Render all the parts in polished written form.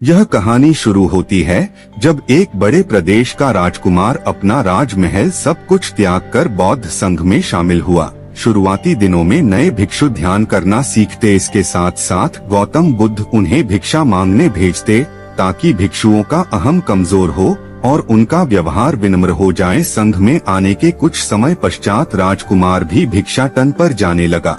यह कहानी शुरू होती है जब एक बड़े प्रदेश का राजकुमार अपना राजमहल सब कुछ त्याग कर बौद्ध संघ में शामिल हुआ। शुरुआती दिनों में नए भिक्षु ध्यान करना सीखते, इसके साथ साथ गौतम बुद्ध उन्हें भिक्षा मांगने भेजते ताकि भिक्षुओं का अहम कमजोर हो और उनका व्यवहार विनम्र हो जाए। संघ में आने के कुछ समय पश्चात राजकुमार भी भिक्षाटन पर जाने लगा।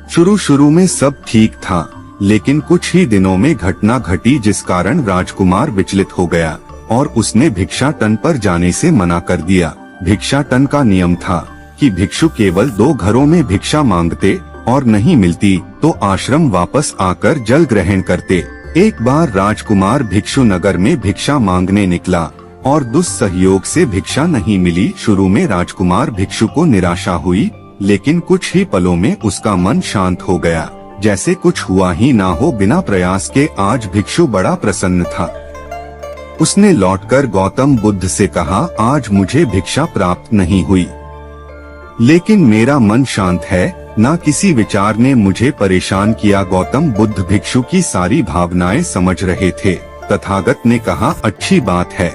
शुरू में सब ठीक था, लेकिन कुछ ही दिनों में घटना घटी जिस कारण राजकुमार विचलित हो गया और उसने भिक्षाटन पर जाने से मना कर दिया। भिक्षाटन का नियम था कि भिक्षु केवल 2 घरों में भिक्षा मांगते और नहीं मिलती तो आश्रम वापस आकर जल ग्रहण करते। एक बार राजकुमार भिक्षु नगर में भिक्षा मांगने निकला और दुस्सहयोग से भिक्षा नहीं मिली। शुरू में राजकुमार भिक्षु को निराशा हुई, लेकिन कुछ ही पलों में उसका मन शांत हो गया, जैसे कुछ हुआ ही ना हो। बिना प्रयास के आज भिक्षु बड़ा प्रसन्न था। उसने लौटकर गौतम बुद्ध से कहा, आज मुझे भिक्षा प्राप्त नहीं हुई, लेकिन मेरा मन शांत है, ना किसी विचार ने मुझे परेशान किया। गौतम बुद्ध भिक्षु की सारी भावनाएं समझ रहे थे। तथागत ने कहा, अच्छी बात है,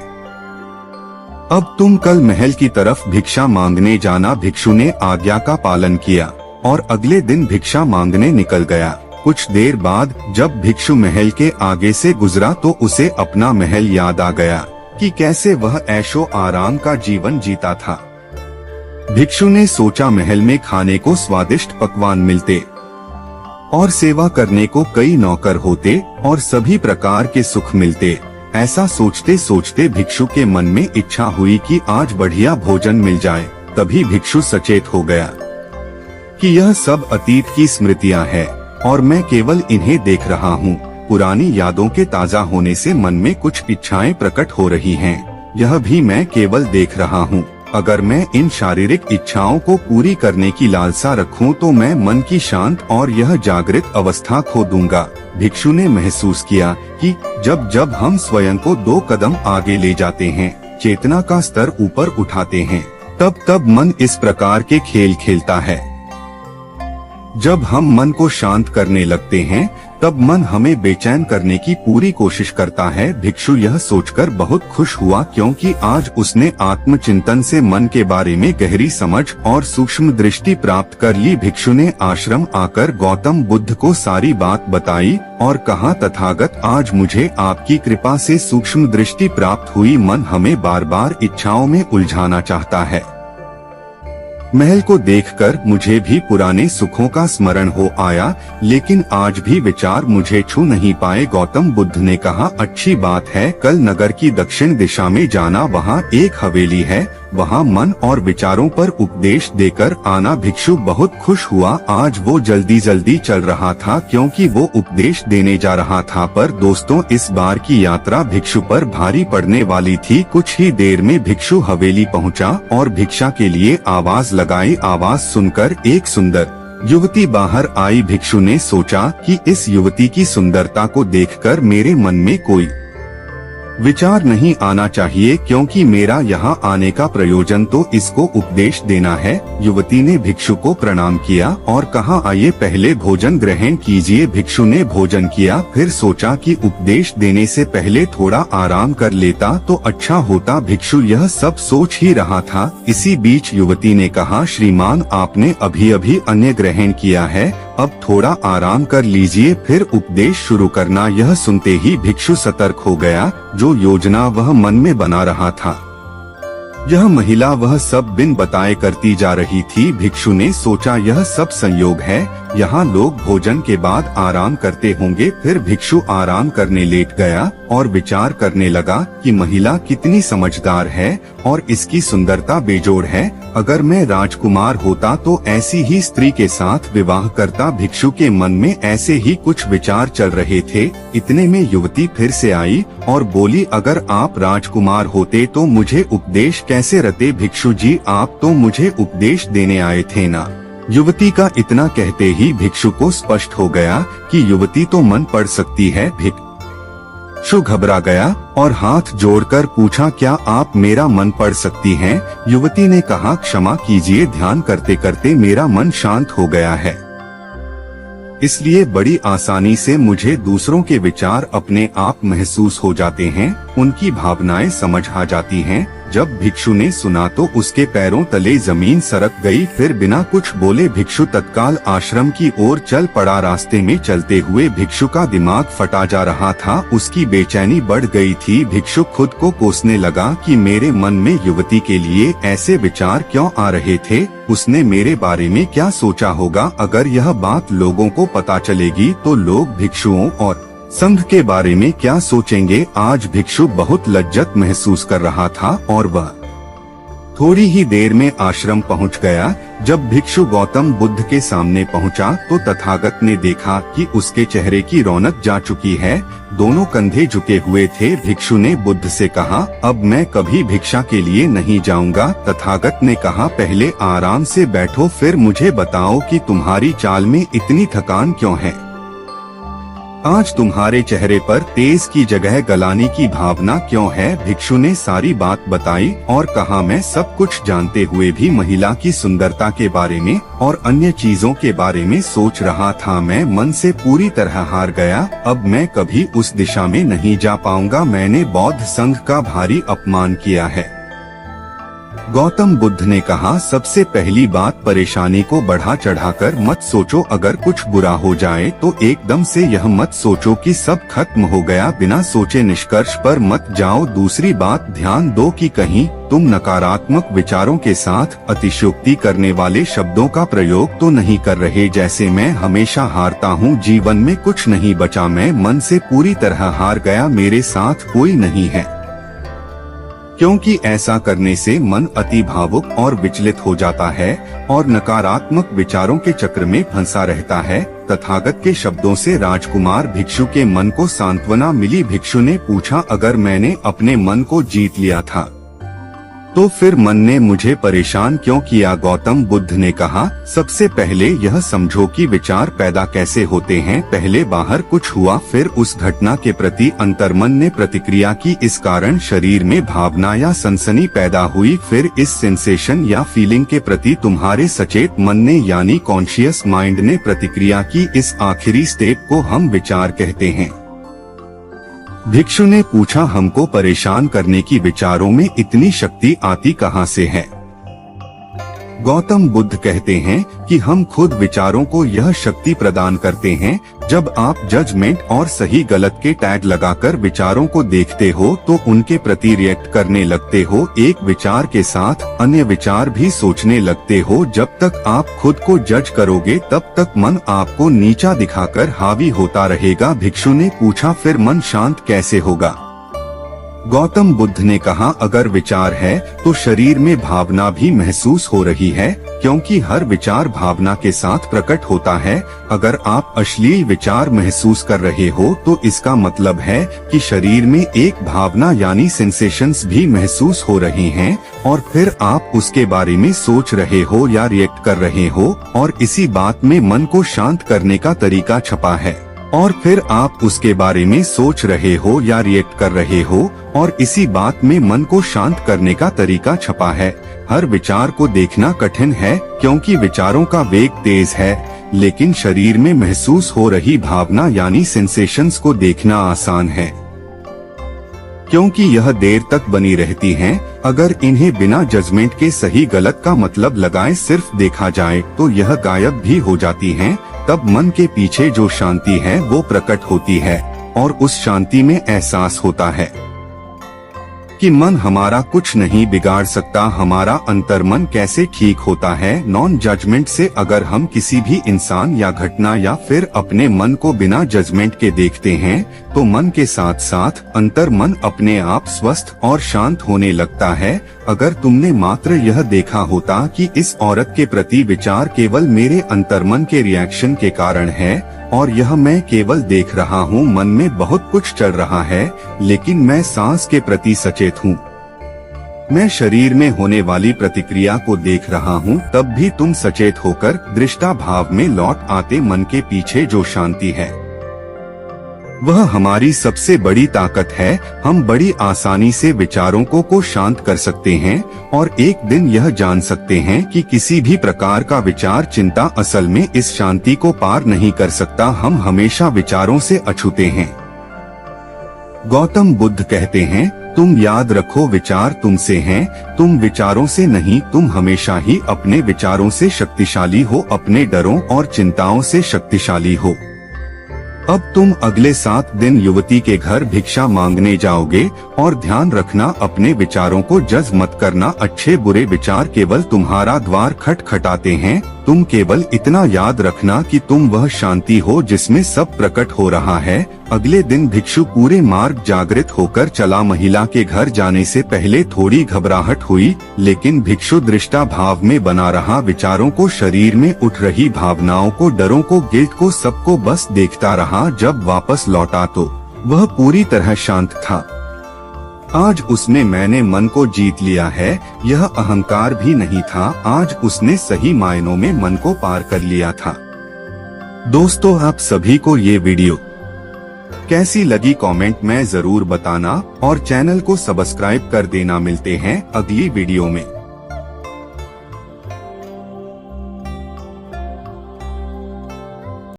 अब तुम कल महल की तरफ भिक्षा मांगने जाना। भिक्षु ने आज्ञा का पालन किया और अगले दिन भिक्षा मांगने निकल गया। कुछ देर बाद जब भिक्षु महल के आगे से गुजरा तो उसे अपना महल याद आ गया कि कैसे वह ऐशो आराम का जीवन जीता था। भिक्षु ने सोचा, महल में खाने को स्वादिष्ट पकवान मिलते और सेवा करने को कई नौकर होते और सभी प्रकार के सुख मिलते। ऐसा सोचते सोचते भिक्षु के मन में इच्छा हुई कि आज बढ़िया भोजन मिल जाए। तभी भिक्षु सचेत हो गया कि यह सब अतीत की स्मृतियां हैं और मैं केवल इन्हें देख रहा हूँ। पुरानी यादों के ताजा होने से मन में कुछ इच्छाएं प्रकट हो रही हैं। यह भी मैं केवल देख रहा हूँ। अगर मैं इन शारीरिक इच्छाओं को पूरी करने की लालसा रखूं तो मैं मन की शांत और यह जागृत अवस्था खो दूंगा। भिक्षु ने महसूस किया कि जब जब हम स्वयं को 2 कदम आगे ले जाते हैं, चेतना का स्तर ऊपर उठाते हैं, तब तब मन इस प्रकार के खेल खेलता है। जब हम मन को शांत करने लगते हैं तब मन हमें बेचैन करने की पूरी कोशिश करता है। भिक्षु यह सोचकर बहुत खुश हुआ क्योंकि आज उसने आत्मचिंतन से मन के बारे में गहरी समझ और सूक्ष्म दृष्टि प्राप्त कर ली। भिक्षु ने आश्रम आकर गौतम बुद्ध को सारी बात बताई और कहा, तथागत, आज मुझे आपकी कृपा से सूक्ष्म दृष्टि प्राप्त हुई। मन हमें बार बार इच्छाओं में उलझाना चाहता है। महल को देखकर मुझे भी पुराने सुखों का स्मरण हो आया, लेकिन आज भी विचार मुझे छू नहीं पाए। गौतम बुद्ध ने कहा, अच्छी बात है, कल नगर की दक्षिण दिशा में जाना, वहाँ एक हवेली है, वहाँ मन और विचारों पर उपदेश देकर आना। भिक्षु बहुत खुश हुआ। आज वो जल्दी जल्दी चल रहा था क्योंकि वो उपदेश देने जा रहा था। पर दोस्तों, इस बार की यात्रा भिक्षु पर भारी पड़ने वाली थी। कुछ ही देर में भिक्षु हवेली पहुंचा और भिक्षा के लिए आवाज लगाई। आवाज सुनकर एक सुंदर युवती बाहर आई। भिक्षु ने सोचा कि इस युवती की सुंदरता को देखकर मेरे मन में कोई विचार नहीं आना चाहिए, क्योंकि मेरा यहाँ आने का प्रयोजन तो इसको उपदेश देना है। युवती ने भिक्षु को प्रणाम किया और कहा, आइए पहले भोजन ग्रहण कीजिए। भिक्षु ने भोजन किया, फिर सोचा कि उपदेश देने से पहले थोड़ा आराम कर लेता तो अच्छा होता। भिक्षु यह सब सोच ही रहा था। इसी बीच युवती ने कहा, श्रीमान, आपने अभी अभी अन्न ग्रहण किया है, अब थोड़ा आराम कर लीजिए, फिर उपदेश शुरू करना। यह सुनते ही भिक्षु सतर्क हो गया। जो योजना वह मन में बना रहा था, यह महिला वह सब बिन बताए करती जा रही थी। भिक्षु ने सोचा, यह सब संयोग है, यहाँ लोग भोजन के बाद आराम करते होंगे। फिर भिक्षु आराम करने लेट गया और विचार करने लगा कि महिला कितनी समझदार है और इसकी सुंदरता बेजोड़ है। अगर मैं राजकुमार होता तो ऐसी ही स्त्री के साथ विवाह करता। भिक्षु के मन में ऐसे ही कुछ विचार चल रहे थे। इतने में युवती फिर से आई और बोली, अगर आप राजकुमार होते तो मुझे उपदेश कैसे रते? भिक्षु जी, आप तो मुझे उपदेश देने आए थे ना। युवती का इतना कहते ही भिक्षु को स्पष्ट हो गया कि युवती तो मन पढ़ सकती है। भिक्षु घबरा गया और हाथ जोड़कर पूछा, क्या आप मेरा मन पढ़ सकती हैं? युवती ने कहा, क्षमा कीजिए, ध्यान करते करते मेरा मन शांत हो गया है। इसलिए बड़ी आसानी से मुझे दूसरों के विचार अपने आप महसूस हो जाते हैं, उनकी भावनाएं समझ आ जाती हैं। जब भिक्षु ने सुना तो उसके पैरों तले जमीन सरक गई। फिर बिना कुछ बोले भिक्षु तत्काल आश्रम की ओर चल पड़ा। रास्ते में चलते हुए भिक्षु का दिमाग फटा जा रहा था, उसकी बेचैनी बढ़ गई थी। भिक्षु खुद को कोसने लगा कि मेरे मन में युवती के लिए ऐसे विचार क्यों आ रहे थे। उसने मेरे बारे में क्या सोचा होगा। अगर यह बात लोगों को पता चलेगी तो लोग भिक्षुओं और संघ के बारे में क्या सोचेंगे। आज भिक्षु बहुत लज्जत महसूस कर रहा था और वह थोड़ी ही देर में आश्रम पहुंच गया। जब भिक्षु गौतम बुद्ध के सामने पहुंचा तो तथागत ने देखा कि उसके चेहरे की रौनक जा चुकी है, दोनों कंधे झुके हुए थे। भिक्षु ने बुद्ध से कहा, अब मैं कभी भिक्षा के लिए नहीं जाऊंगा। तथागत ने कहा, पहले आराम से बैठो, फिर मुझे बताओ कि तुम्हारी चाल में इतनी थकान क्यों है। आज तुम्हारे चेहरे पर तेज की जगह गलानी की भावना क्यों है। भिक्षु ने सारी बात बताई और कहा, मैं सब कुछ जानते हुए भी महिला की सुंदरता के बारे में और अन्य चीजों के बारे में सोच रहा था। मैं मन से पूरी तरह हार गया। अब मैं कभी उस दिशा में नहीं जा पाऊंगा। मैंने बौद्ध संघ का भारी अपमान किया है। गौतम बुद्ध ने कहा, सबसे पहली बात, परेशानी को बढ़ा चढ़ाकर मत सोचो। अगर कुछ बुरा हो जाए तो एकदम से यह मत सोचो कि सब खत्म हो गया। बिना सोचे निष्कर्ष पर मत जाओ। दूसरी बात, ध्यान दो कि कहीं तुम नकारात्मक विचारों के साथ अतिशयोक्ति करने वाले शब्दों का प्रयोग तो नहीं कर रहे, जैसे मैं हमेशा हारता हूँ, जीवन में कुछ नहीं बचा, मैं मन से पूरी तरह हार गया, मेरे साथ कोई नहीं है। क्योंकि ऐसा करने से मन अति भावुक और विचलित हो जाता है और नकारात्मक विचारों के चक्र में फंसा रहता है। तथागत के शब्दों से राजकुमार भिक्षु के मन को सांत्वना मिली। भिक्षु ने पूछा, अगर मैंने अपने मन को जीत लिया था तो फिर मन ने मुझे परेशान क्यों किया। गौतम बुद्ध ने कहा, सबसे पहले यह समझो कि विचार पैदा कैसे होते हैं। पहले बाहर कुछ हुआ, फिर उस घटना के प्रति अंतर्मन ने प्रतिक्रिया की, इस कारण शरीर में भावना या सनसनी पैदा हुई। फिर इस सेंसेशन या फीलिंग के प्रति तुम्हारे सचेत मन ने यानी कॉन्शियस माइंड ने प्रतिक्रिया की। इस आखिरी स्टेप को हम विचार कहते हैं। भिक्षु ने पूछा, हमको परेशान करने की विचारों में इतनी शक्ति आती कहाँ से है। गौतम बुद्ध कहते हैं कि हम खुद विचारों को यह शक्ति प्रदान करते हैं। जब आप जजमेंट और सही गलत के टैग लगाकर विचारों को देखते हो तो उनके प्रति रिएक्ट करने लगते हो। एक विचार के साथ अन्य विचार भी सोचने लगते हो। जब तक आप खुद को जज करोगे तब तक मन आपको नीचा दिखाकर हावी होता रहेगा। भिक्षु ने पूछा, फिर मन शांत कैसे होगा। गौतम बुद्ध ने कहा, अगर विचार है तो शरीर में भावना भी महसूस हो रही है, क्योंकि हर विचार भावना के साथ प्रकट होता है। अगर आप अश्लील विचार महसूस कर रहे हो तो इसका मतलब है कि शरीर में एक भावना यानी सेंसेशंस भी महसूस हो रहे हैं और फिर आप उसके बारे में सोच रहे हो या रिएक्ट कर रहे हो और इसी बात में मन को शांत करने का तरीका छपा है। और फिर आप उसके बारे में सोच रहे हो या रिएक्ट कर रहे हो और इसी बात में मन को शांत करने का तरीका छपा है। हर विचार को देखना कठिन है क्योंकि विचारों का वेग तेज है, लेकिन शरीर में महसूस हो रही भावना यानी सेंसेशंस को देखना आसान है, क्योंकि यह देर तक बनी रहती हैं। अगर इन्हें बिना जजमेंट के सही गलत का मतलब लगाए सिर्फ देखा जाए तो यह गायब भी हो जाती हैं। तब मन के पीछे जो शांति है वो प्रकट होती है और उस शांति में एहसास होता है कि मन हमारा कुछ नहीं बिगाड़ सकता। हमारा अंतर्मन कैसे ठीक होता है नॉन जजमेंट से। अगर हम किसी भी इंसान या घटना या फिर अपने मन को बिना जजमेंट के देखते हैं तो मन के साथ साथ अंतर्मन अपने आप स्वस्थ और शांत होने लगता है। अगर तुमने मात्र यह देखा होता कि इस औरत के प्रति विचार केवल मेरे अंतर्मन के रिएक्शन के कारण है और यह मैं केवल देख रहा हूँ, मन में बहुत कुछ चल रहा है लेकिन मैं सांस के प्रति सचेत हूँ, मैं शरीर में होने वाली प्रतिक्रिया को देख रहा हूँ, तब भी तुम सचेत होकर दृष्टा भाव में लौट आते। मन के पीछे जो शांति है वह हमारी सबसे बड़ी ताकत है। हम बड़ी आसानी से विचारों को शांत कर सकते हैं और एक दिन यह जान सकते हैं कि किसी भी प्रकार का विचार चिंता असल में इस शांति को पार नहीं कर सकता। हम हमेशा विचारों से अछूते हैं। गौतम बुद्ध कहते हैं, तुम याद रखो विचार तुमसे हैं, तुम विचारों से नहीं। तुम हमेशा ही अपने विचारों से शक्तिशाली हो, अपने डरों और चिंताओं से शक्तिशाली हो। अब तुम अगले 7 दिन युवती के घर भिक्षा मांगने जाओगे और ध्यान रखना अपने विचारों को जज मत करना। अच्छे बुरे विचार केवल तुम्हारा द्वार खटखटाते हैं। तुम केवल इतना याद रखना कि तुम वह शांति हो जिसमें सब प्रकट हो रहा है। अगले दिन भिक्षु पूरे मार्ग जागृत होकर चला। महिला के घर जाने से पहले थोड़ी घबराहट हुई, लेकिन भिक्षु दृष्टा भाव में बना रहा। विचारों को, शरीर में उठ रही भावनाओं को, डरों को, गिल्ट को, सबको बस देखता रहा। जब वापस लौटा तो वह पूरी तरह शांत था। आज उसने मैंने मन को जीत लिया है, यह अहंकार भी नहीं था। आज उसने सही मायनों में मन को पार कर लिया था। दोस्तों, आप सभी को ये वीडियो कैसी लगी कमेंट में जरूर बताना और चैनल को सब्सक्राइब कर देना। मिलते हैं अगली वीडियो में।